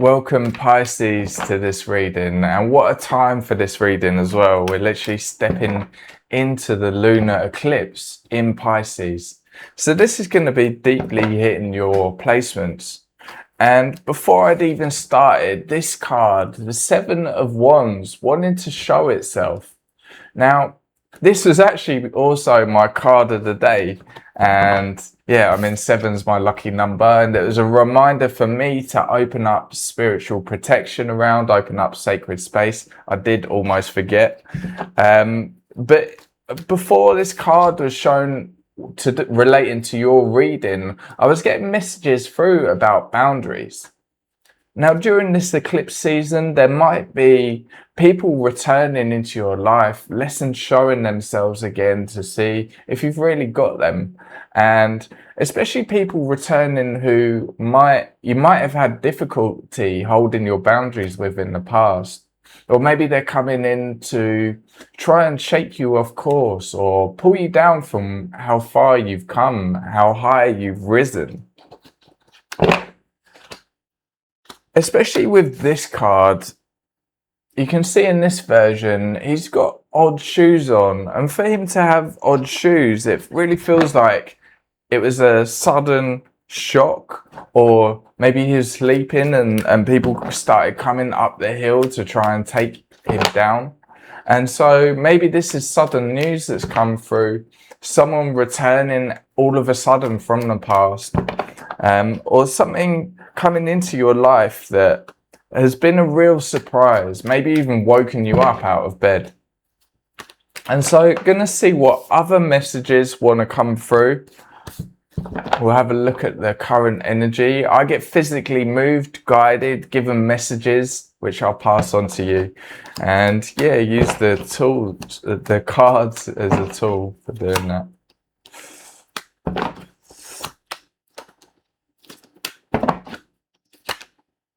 Welcome Pisces to this reading, and what a time for this reading as well. We're literally stepping into the lunar eclipse in Pisces. So this is going to be deeply hitting your placements. And before I'd even started, this card, the Seven of Wands, wanted to show itself. Now, this was actually also my card of the day, and yeah, I mean, seven's my lucky number, and it was a reminder for me to open up spiritual protection around, open up sacred space. I did almost forget. But before this card was shown relating to your reading, I was getting messages through about boundaries. Now, during this eclipse season, there might be people returning into your life, lessons showing themselves again to see if you've really got them. And especially people returning who you might have had difficulty holding your boundaries with in the past. Or maybe they're coming in to try and shake you off course or pull you down from how far you've come, how high you've risen. Especially with this card, you can see in this version, he's got odd shoes on. And for him to have odd shoes, it really feels like it was a sudden shock, or maybe he was sleeping and people started coming up the hill to try and take him down. And so maybe this is sudden news that's come through, someone returning all of a sudden from the past, or something coming into your life that has been a real surprise, maybe even woken you up out of bed. And so gonna see what other messages want to come through. We'll have a look at the current energy. I get physically moved, guided, given messages, which I'll pass on to you. And yeah, use the tools, the cards as a tool for doing that.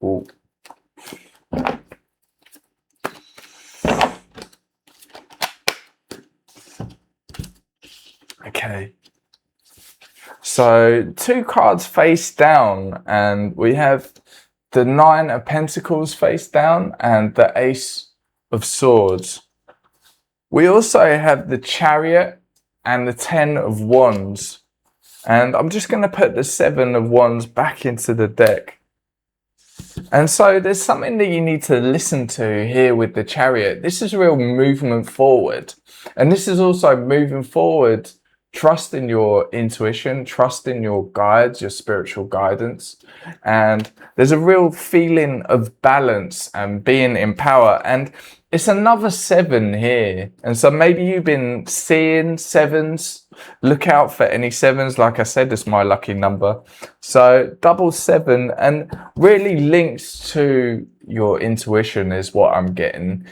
Ooh. Okay. So 2 cards face down, and we have the Nine of Pentacles face down and the Ace of Swords. We also have the Chariot and the 10 of Wands. And I'm just going to put the 7 of Wands back into the deck. And so there's something that you need to listen to here with the Chariot. This is real movement forward. And this is also moving forward, trust in your intuition, trust in your guides, your spiritual guidance. And there's a real feeling of balance and being in power. And it's another 7 here. And so maybe you've been seeing 7s. Look out for any 7s. Like I said, it's my lucky number. So double 7, and really links to your intuition is what I'm getting.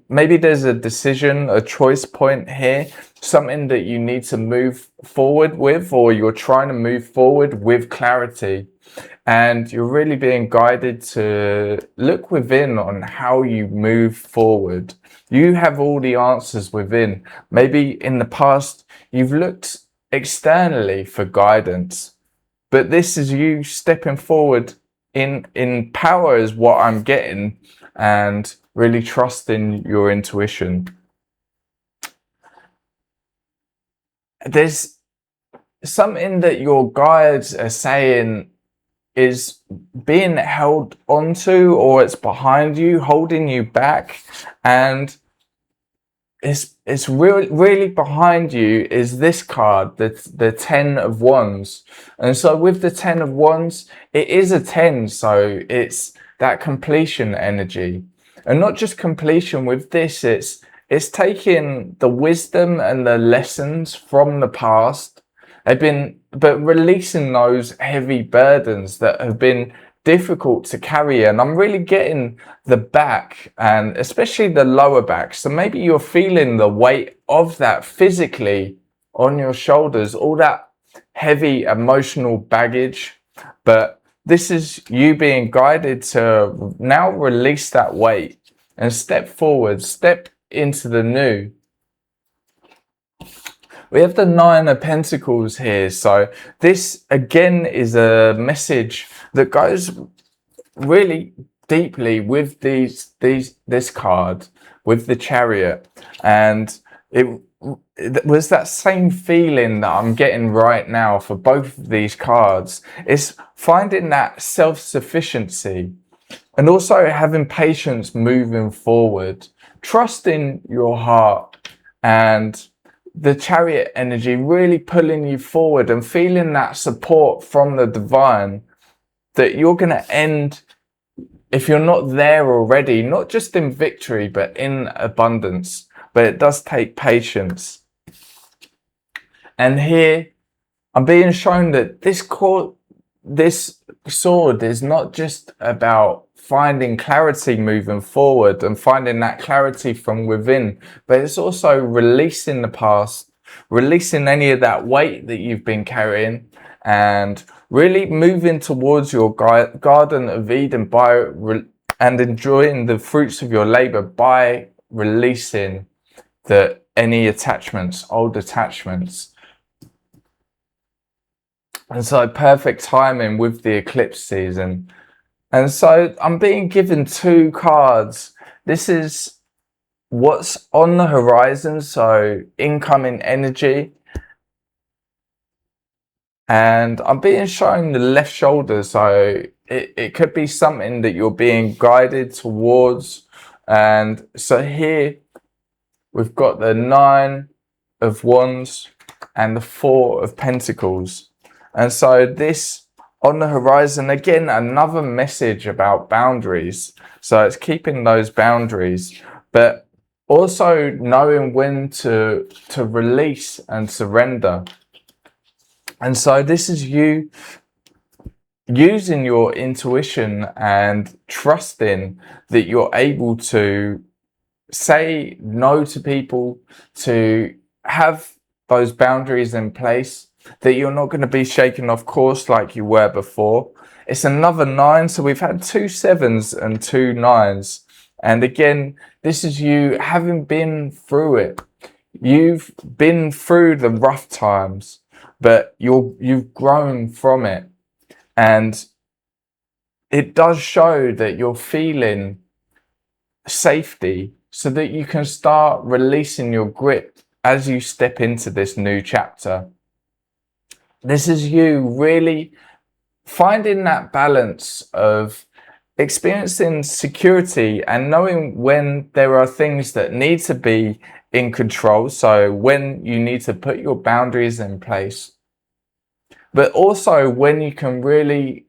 Maybe there's a decision, a choice point here, something that you need to move forward with, or you're trying to move forward with clarity. And you're really being guided to look within on how you move forward. You have all the answers within. Maybe in the past, you've looked externally for guidance, but this is you stepping forward in power is what I'm getting, and really trusting your intuition. There's something that your guides are saying is being held onto, or it's behind you, holding you back, and it's really behind you is this card, the 10 of Wands. And so with the 10 of Wands, it is a 10, so it's that completion energy. And not just completion with this, it's taking the wisdom and the lessons from the past, but releasing those heavy burdens that have been difficult to carry. And I'm really getting the back, and especially the lower back. So maybe you're feeling the weight of that physically on your shoulders, all that heavy emotional baggage. But this is you being guided to now release that weight and step forward, step into the new. We have the 9 of Pentacles here. So this again is a message that goes really deeply with this card, with the Chariot, and it was that same feeling that I'm getting right now for both of these cards. It's finding that self-sufficiency and also having patience moving forward, trusting your heart, and the Chariot energy really pulling you forward and feeling that support from the divine that you're going to end, if you're not there already, not just in victory, but in abundance. But it does take patience. And here I'm being shown that this sword is not just about finding clarity moving forward and finding that clarity from within, but it's also releasing the past, releasing any of that weight that you've been carrying, and really moving towards your Garden of Eden and enjoying the fruits of your labor by releasing any attachments, old attachments. And so perfect timing with the eclipse season. And so I'm being given two cards. This is what's on the horizon, so incoming energy. And I'm being shown the left shoulder, so it could be something that you're being guided towards. And so here we've got the 9 of Wands and the 4 of Pentacles. And so this on the horizon, again, another message about boundaries. So it's keeping those boundaries, but also knowing when to release and surrender. And so this is you using your intuition and trusting that you're able to say no to people, to have those boundaries in place, that you're not going to be shaken off course like you were before. It's another 9, so we've had 2 7s and 2 9s. And again, this is you having been through it. You've been through the rough times, but you've grown from it. And it does show that you're feeling safety so that you can start releasing your grip as you step into this new chapter. This is you really finding that balance of experiencing security and knowing when there are things that need to be in control. So when you need to put your boundaries in place, but also when you can really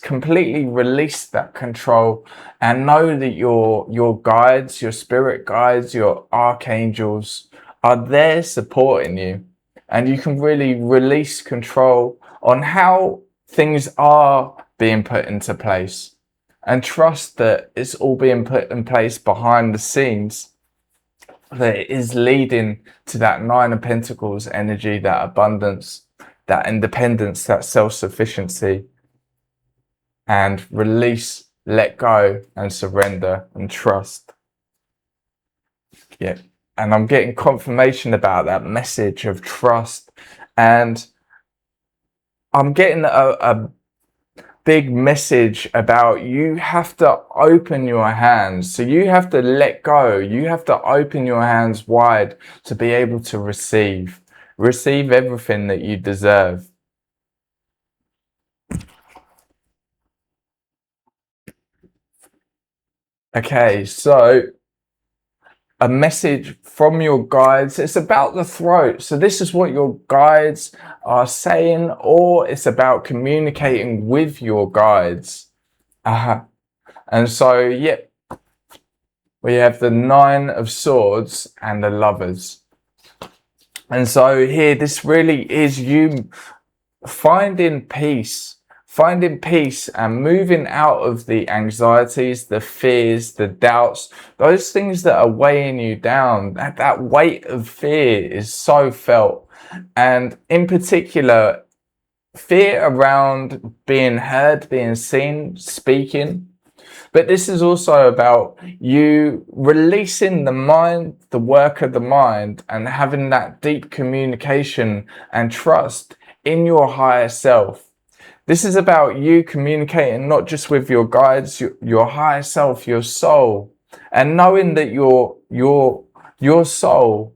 completely release that control and know that your guides, your spirit guides, your archangels are there supporting you. And you can really release control on how things are being put into place and trust that it's all being put in place behind the scenes, that it is leading to that 9 of Pentacles energy, that abundance, that independence, that self-sufficiency, and release, let go, and surrender and trust. Yeah. And I'm getting confirmation about that message of trust. And I'm getting a big message about you have to open your hands. So you have to let go. You have to open your hands wide to be able to receive everything that you deserve. Okay, so a message from your guides. It's about the throat. So this is what your guides are saying, or it's about communicating with your guides. And so, yeah, we have the 9 of Swords and the Lovers. And so here, this really is you finding peace and moving out of the anxieties, the fears, the doubts, those things that are weighing you down. That weight of fear is so felt. And in particular, fear around being heard, being seen, speaking. But this is also about you releasing the mind, the work of the mind, and having that deep communication and trust in your higher self. This is about you communicating not just with your guides, your higher self, your soul, and knowing that your soul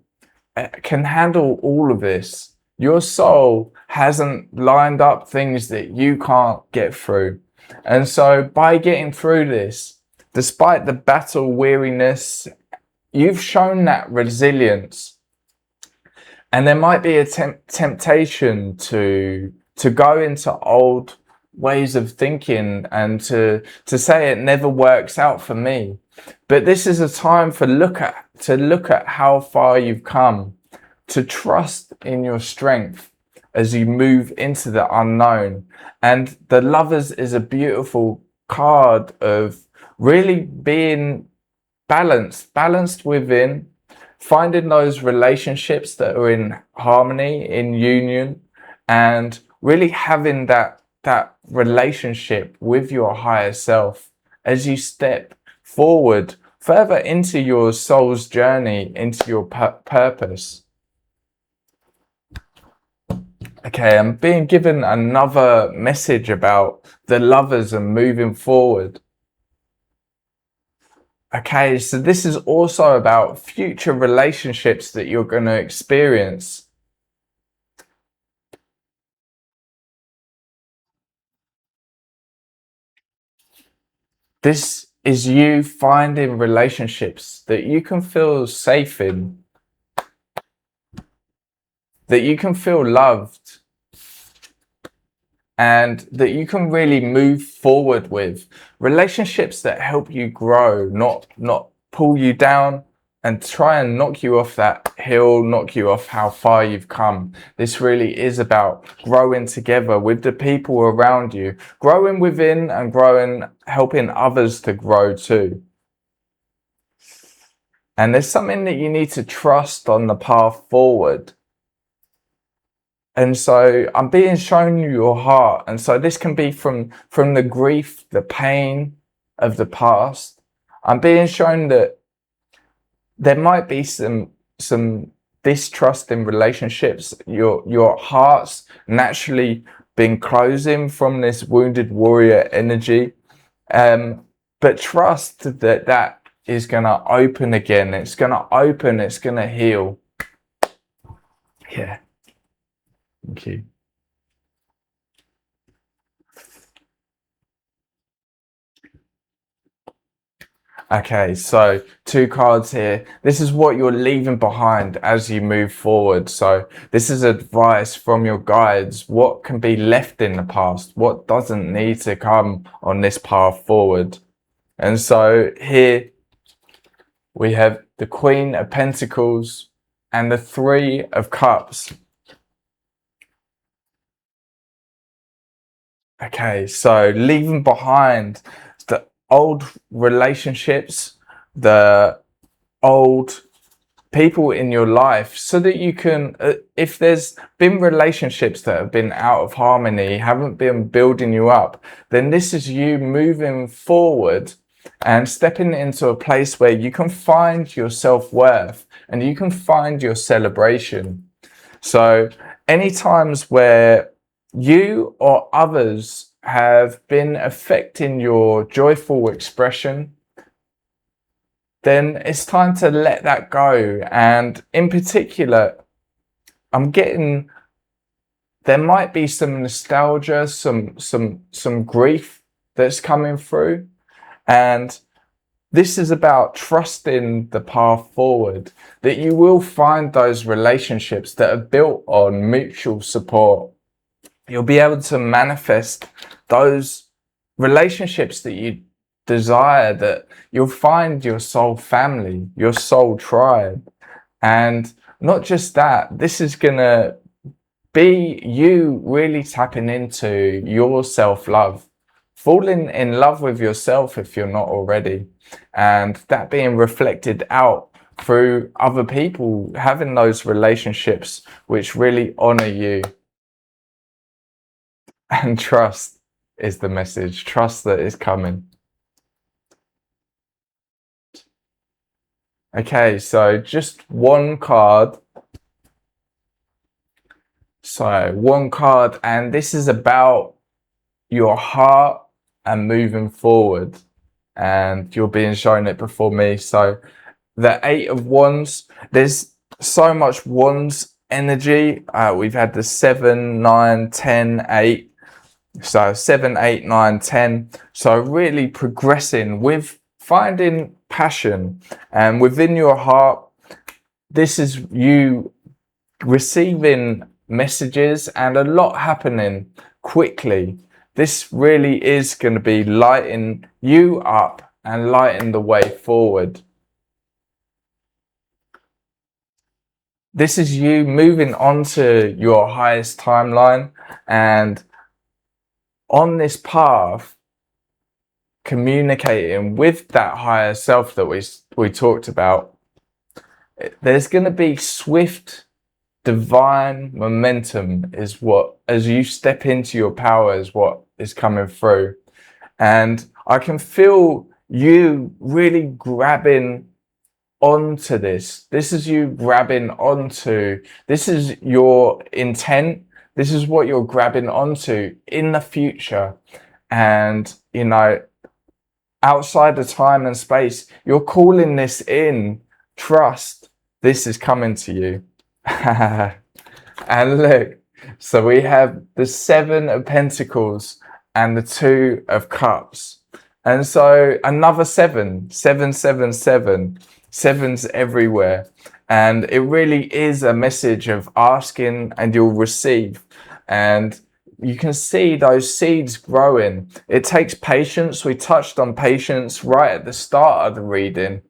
can handle all of this. Your soul hasn't lined up things that you can't get through. And so by getting through this, despite the battle weariness, you've shown that resilience. And there might be a temptation to go into old ways of thinking and to say it never works out for me. But this is a time to look at how far you've come, to trust in your strength as you move into the unknown. And the Lovers is a beautiful card of really being balanced within, finding those relationships that are in harmony, in union, and really having that relationship with your higher self as you step forward further into your soul's journey, into your purpose. Okay, I'm being given another message about the Lovers and moving forward. Okay, so this is also about future relationships that you're going to experience. This is you finding relationships that you can feel safe in, that you can feel loved, and that you can really move forward with. Relationships that help you grow, not pull you down and try and knock you off that hill, knock you off how far you've come. This really is about growing together with the people around you, growing within and helping others to grow too. And there's something that you need to trust on the path forward. And so I'm being shown your heart. And so this can be from the grief, the pain of the past. I'm being shown that there might be some distrust in relationships. Your heart's naturally been closing from this wounded warrior energy. But trust that is going to open again. It's going to open. It's going to heal. Yeah. Thank you. Okay, so 2 cards here. This is what you're leaving behind as you move forward. So this is advice from your guides. What can be left in the past? What doesn't need to come on this path forward? And so here we have the Queen of Pentacles and the 3 of Cups. Okay, so leaving behind the old relationships, the old people in your life, so that you can, if there's been relationships that have been out of harmony, haven't been building you up, then this is you moving forward and stepping into a place where you can find your self-worth and you can find your celebration. So any times where you or others have been affecting your joyful expression, then it's time to let that go. And in particular, I'm getting, there might be some nostalgia, some grief that's coming through. And this is about trusting the path forward, that you will find those relationships that are built on mutual support. You'll be able to manifest those relationships that you desire, that you'll find your soul family, your soul tribe. And not just that, this is going to be you really tapping into your self-love, falling in love with yourself if you're not already, and that being reflected out through other people, having those relationships which really honor you. And trust is the message. Trust that is coming. Okay, so just 1 card. So 1 card, and this is about your heart and moving forward. And you're being shown it before me. So the Eight of Wands, there's so much Wands energy. We've had the 7, 9, 10, 8. So 7, 8, 9, 10. So really progressing with finding passion, and within your heart, this is you receiving messages and a lot happening quickly. This really is going to be lighting you up and lighting the way forward. This is you moving on to your highest timeline, and on this path, communicating with that higher self that we talked about. There's going to be swift divine momentum is what, as you step into your power, is what is coming through. And I can feel you really grabbing onto this. This is you grabbing onto, this is your intent. This is what you're grabbing onto in the future. And, you know, outside of time and space, you're calling this in. Trust, this is coming to you. And look, so we have the 7 of Pentacles and the 2 of Cups. And so another 7, 7, 7, 7. 7's everywhere. And it really is a message of asking and you'll receive. And you can see those seeds growing. It takes patience. We touched on patience right at the start of the reading.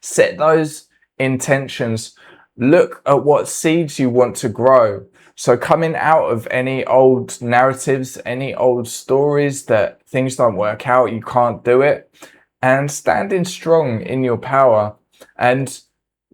Set those intentions. Look at what seeds you want to grow. So coming out of any old narratives, any old stories that things don't work out, you can't do it, and standing strong in your power and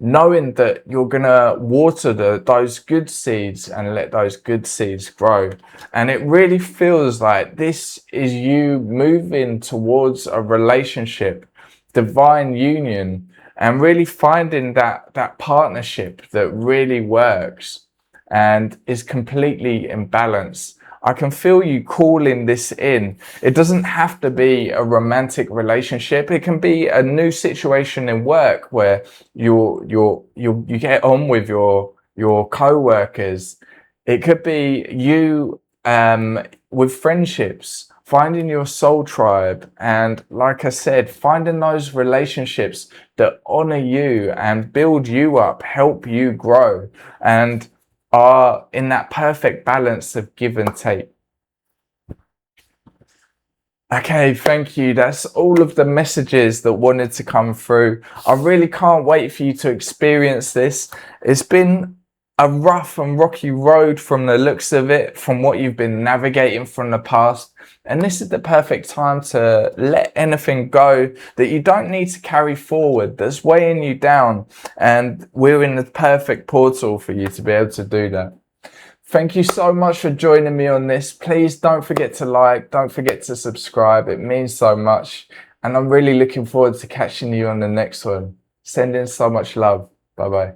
knowing that you're gonna water those good seeds and let those good seeds grow. And it really feels like this is you moving towards a relationship, divine union, and really finding that partnership that really works and is completely in balance. I can feel you calling this in. It doesn't have to be a romantic relationship. It can be a new situation in work where you get on with your co-workers. It could be you with friendships, finding your soul tribe, and like I said, finding those relationships that honor you and build you up, help you grow, and are in that perfect balance of give and take. Okay, thank you. That's all of the messages that wanted to come through. I really can't wait for you to experience this. It's been a rough and rocky road from the looks of it, from what you've been navigating from the past. And this is the perfect time to let anything go that you don't need to carry forward, that's weighing you down. And we're in the perfect portal for you to be able to do that. Thank you so much for joining me on this. Please don't forget to like, don't forget to subscribe. It means so much. And I'm really looking forward to catching you on the next one. Sending so much love. Bye-bye.